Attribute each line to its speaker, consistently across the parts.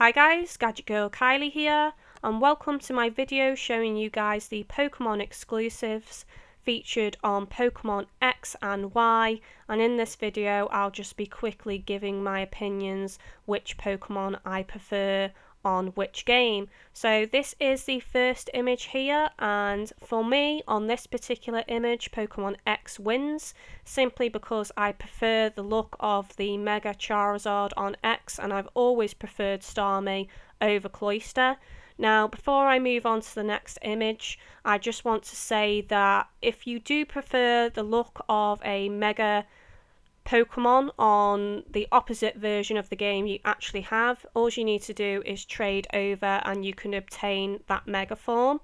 Speaker 1: Hi guys, GadgetGirlKylie here, and welcome to my video showing you guys the Pokemon exclusives featured on Pokemon X and Y, and in this video I'll just be quickly giving my opinions which Pokemon I prefer on which game. So this is the first image here, and for me on this particular image Pokemon X wins simply because I prefer the look of the Mega Charizard on X, and I've always preferred Starmie over Cloyster. Now before I move on to the next image, I just want to say that if you do prefer the look of a Mega Pokemon on the opposite version of the game you actually have, all you need to do is trade over and you can obtain that Mega form.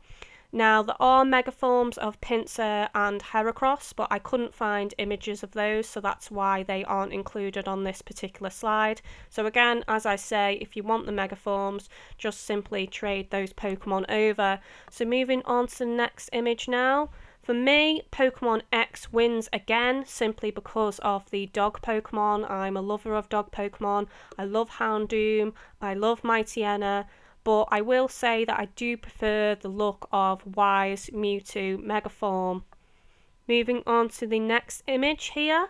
Speaker 1: Now there are Mega forms of Pinsir and Heracross, but I couldn't find images of those, so that's why they aren't included on this particular slide. So again, as I say, if you want the Mega forms, just simply trade those Pokemon over. So moving on to the next image now. For me, Pokemon X wins again simply because of the dog Pokemon. I'm a lover of dog Pokemon. I love Houndoom, I love Mightyena, but I will say that I do prefer the look of Y's Mewtwo Megaform. Moving on to the next image here,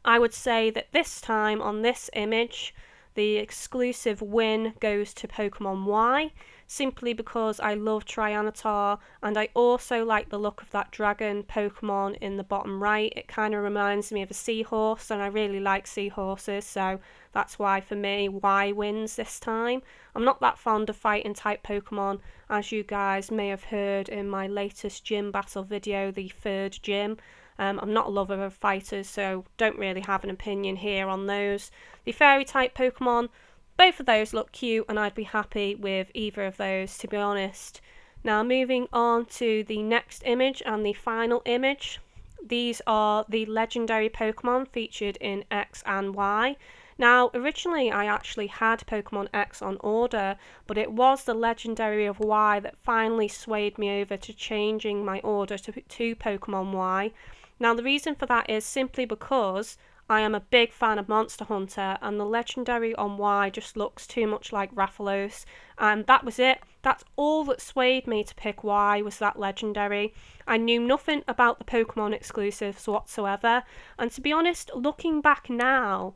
Speaker 1: I would say that this time on this image, the exclusive win goes to Pokemon Y, simply because I love Tyranitar and I also like the look of that dragon Pokemon in the bottom right. It kind of reminds me of a seahorse, and I really like seahorses, so that's why for me Y wins this time. I'm not that fond of fighting type Pokemon, as you guys may have heard in my latest gym battle video, the third gym. I'm not a lover of fighters, so don't really have an opinion here on those. The fairy type Pokemon, both of those look cute and I'd be happy with either of those, to be honest. Now moving on to the next image and the final image. These are the legendary Pokemon featured in X and Y. Now originally I actually had Pokemon X on order, but it was the legendary of Y that finally swayed me over to changing my order to Pokemon Y. Now the reason for that is simply because I am a big fan of Monster Hunter, and the legendary on Y just looks too much like Rathalos, and that was it. That's all that swayed me to pick Y, was that legendary. I knew nothing about the Pokemon exclusives whatsoever, and to be honest, looking back now,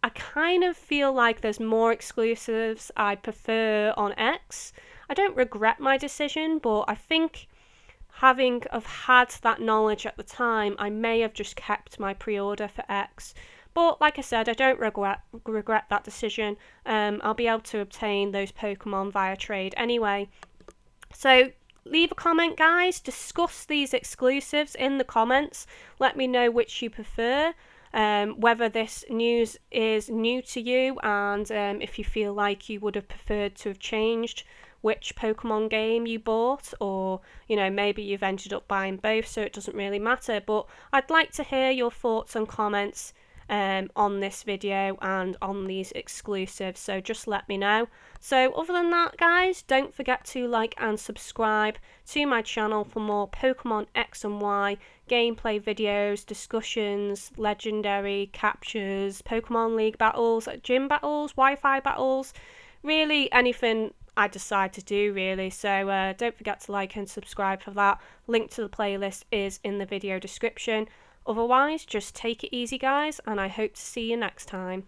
Speaker 1: I kind of feel like there's more exclusives I prefer on X. I don't regret my decision, but I think having had that knowledge at the time, I may have just kept my pre-order for X. But like I said, I don't regret that decision. I'll be able to obtain those Pokemon via trade anyway. So leave a comment, guys. Discuss these exclusives in the comments. Let me know which you prefer. Whether this news is new to you, and if you feel like you would have preferred to have changed which Pokemon game you bought, or you know, maybe you've ended up buying both, so it doesn't really matter. But I'd like to hear your thoughts and comments on this video and on these exclusives, so just let me know. So other than that, guys, don't forget to like and subscribe to my channel for more Pokemon X and Y gameplay videos, discussions, legendary captures, Pokemon League battles, gym battles, Wi-Fi battles, really anything I decide to do really. So don't forget to like and subscribe for that. Link to the playlist is in the video description. Otherwise, just take it easy, guys, and I hope to see you next time.